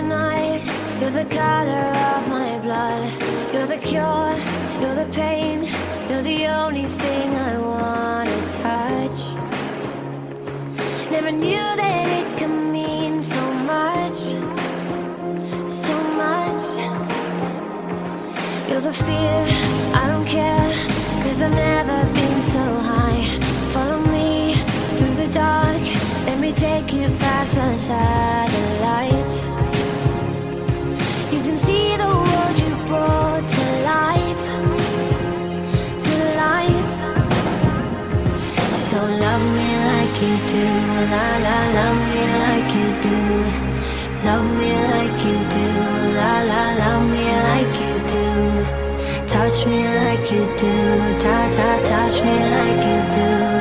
the night, you're the color of my blood. You're the cure, you're the pain, you're the only thing I wanna touch. Never knew that it could mean so much, so much. You're the fear, I don't care, 'cause I've never been so high. Follow me through the dark, let me take you past the satellites. You can see the world you brought to life, to life. So love me like you do, la la, love me like you do. Love me like you do, la la, love me like you do. Touch me like you do, ta ta, touch me like you do.